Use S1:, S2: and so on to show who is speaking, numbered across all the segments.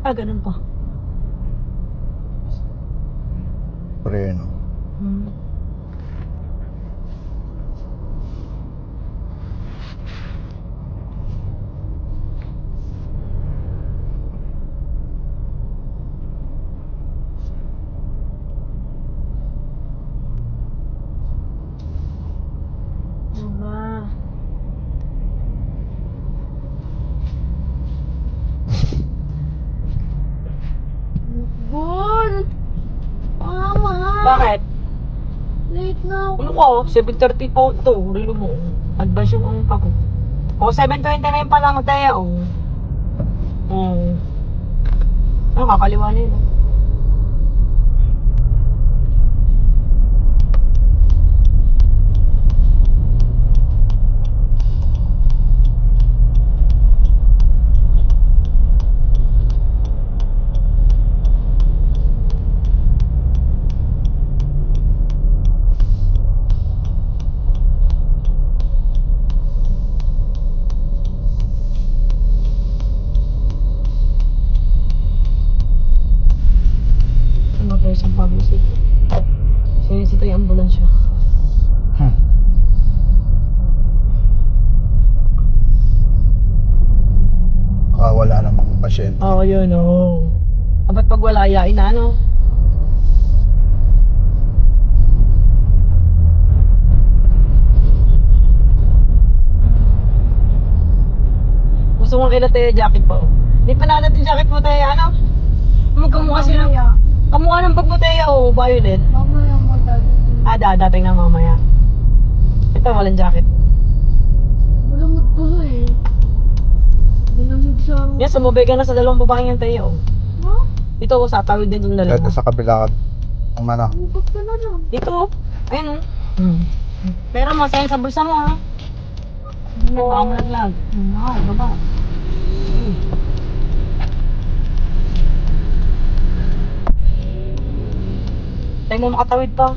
S1: Ah, ganun pa.
S2: Preno.
S1: Hmm. Mama.
S3: Bon! Mama!
S1: Bakit?
S3: Late na ako.
S1: Ano ko? 7:30 po ito. Rilo mo. Advance yung ang ako. O, 7:29 pa lang tayo. Ano, kakaliwa na yun. Isang pharmacy. Since ito yung ambulansya.
S2: Wala namang pasyente.
S1: Oo, yun, oo. Dapat pag wala, yain na, ano? Gusto mo kila tayo jacket po? Hindi pa natin jacket mo tayo, ano? Magkamukha sila. Kamukha ng pagbuteya, oh, violet.
S3: Mamaya mo dali.
S1: Ah, dadating na mamaya. Ito, walang jacket.
S3: Malamot ko eh. Malamot siya.
S1: Yan, sumubay ka na sa dalawang babaeng yan tayo, oh.
S3: Ha?
S1: Dito, oh, sa tawid din yung
S2: Ito
S1: dalawa.
S2: sa kabila. Ang ano?
S3: Bukod ka na lang.
S1: Dito, oh. Ayun, oh. Pero mo, sayang sa bulsa mo, ha? Baka mo naglag. Baba. Tayo mo makatawid pa.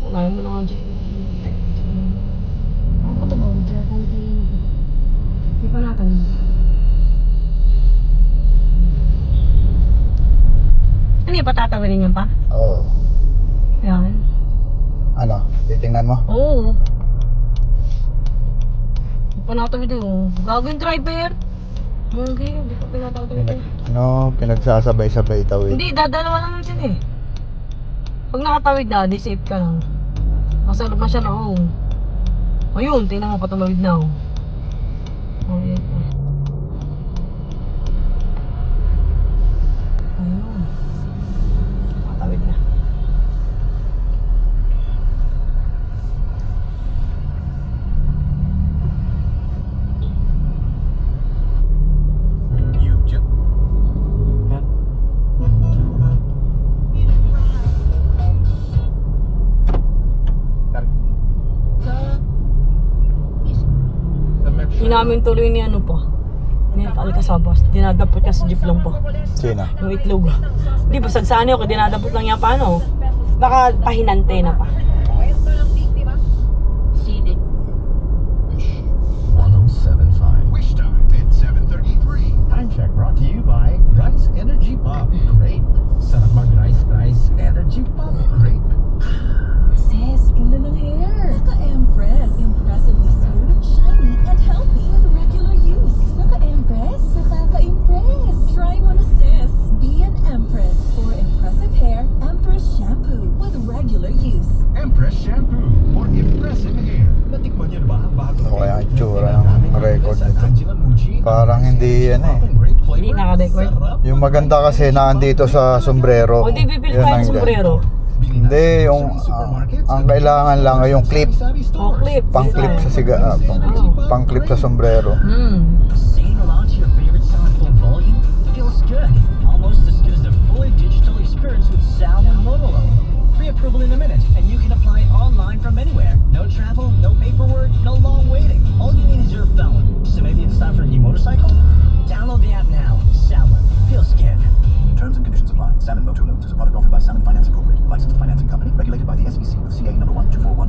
S1: Unahin mo na nga dyan. Ako ito ba? Hindi pa natin. Ano yung patatawin niyan pa?
S2: Oo.
S1: Yan.
S2: Ano? Titingnan mo?
S1: Oo. Hindi pa natawid yun. Gago yung driver. Okay, hindi pa pinatawid yun.
S2: Pinagsasabay-sabay tawid.
S1: Hindi, dadalawa lang din eh. Pag nakatawid na, di safe ka lang. Masarap na siya na, oh. Ayun, tingnan mo, patumawid na, oh. Okay. Ayun. Patawid na.
S4: You've just
S1: Inamin tuloy ni ano pa. Ni Alcasabas. Dinadapot niya sa jeep lang pa.
S2: Sino?
S1: Yung itlog. Hindi, basag sa ano, dinadapot lang niya pa, ano. Baka pahinante na pa.
S4: 1075. Wish time at 7:33. Time check brought to you by Rice Energy Pop Grape. Sarap mag-rice Energy Pop Grape.
S5: Sis, ganda ng hair. Naka-Empress. Impressively smooth, shiny, and healthy with regular use. Naka-Empress? Nakaka-impress. Try mo na, sis. Be an Empress. For impressive hair, Empress Shampoo with regular use.
S4: Empress Shampoo for impressive hair. Natikman niyo na ba ang bago?
S2: Ano kaya ang itsura ng record nito?
S4: Angela Mucci.
S2: Parang hindi yan eh.
S1: Hindi naka-record.
S2: Yung maganda kasi naandito sa sombrero.
S1: O, di bibili
S2: Yun
S1: tayo
S2: ang
S1: ng sombrero.
S2: Hindi, yung ang kailangan lang ay yung clip.
S1: O, clip.
S2: Pang-clip sa pang-clip sa sombrero.
S6: Saying aloud to your favorite song at full volume feels good. Almost as good as a fully digital experience with sound and Motorola. Pre-approval in a minute, and you can apply online from anywhere. No travel, no paperwork, no long waiting. All you need is your phone. So maybe it's time for a new motorcycle? Download the app now. Salmon. Feels good.
S7: Terms and conditions apply. Salmon Motor Loans is a product offered by Salmon Finance Incorporated, licensed financing company, regulated by the SEC with CA number 1241.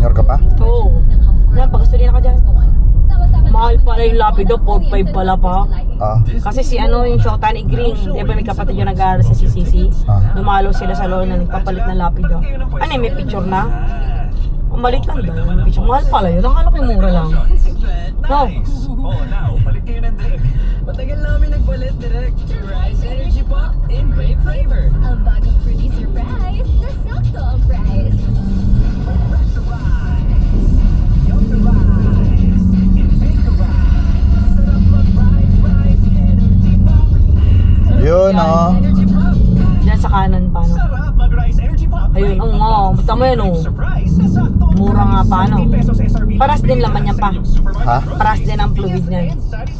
S2: Senior ka pa?
S1: Oo. Yan, pag-gasolina ka dyan. Mahal pala yung Lapido, 4.5 pala pa.
S2: Ah,
S1: Kasi si ano yung Shota ni Green, di ba may kapatid yung nag-aaral sa CCC?
S2: Ah.
S1: Dumalo sila sa loob na nagpapalit ng Lapido. Ano yun, may picture na? Malit lang daw yung picture. Mahal pala yun, akala ko yung mura lang. No.
S6: Oh, now, balik kayo ng direct. Matagal namin nagpalit direct. Rise Energy Pop in great flavor.
S5: Ang bagong producer price, na sakto ang price.
S2: yun oh.
S6: Energy Pop.
S1: Diyan sa kanan pa, no?
S6: Sarap mag-Rise Energy Pop.
S1: Ayun, oo nga. Basta mo yun, oh.
S6: Surprise, na sakto ang
S1: Mura nga pa, no?
S6: 70 pesos SRP.
S1: Paras din laman yan pa.
S2: Ha?
S1: Paras din ang fluid niya.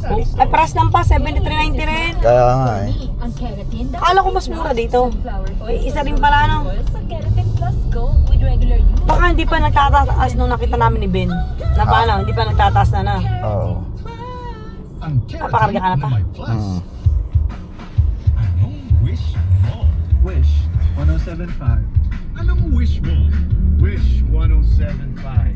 S1: Oh, ay, paras lang pa, 73.90 rin.
S2: Kaya nga eh.
S5: Ang keratin daw.
S1: Akala ko mas mura dito.
S5: Sunflower oil.
S1: Isa rin pala, no?
S5: Sa Keratin Plus Go with regular use.
S1: Baka hindi pa nagtataas nung nakita namin ni Ben. Na paano, hindi pa nagtataas na.
S2: Oo.
S4: Ang
S1: Papakarga ka na pa.
S4: may plus.
S2: Mm.
S4: Anong wish mo?
S6: Wish 1075.
S4: Anong wish mo? Wish 1075.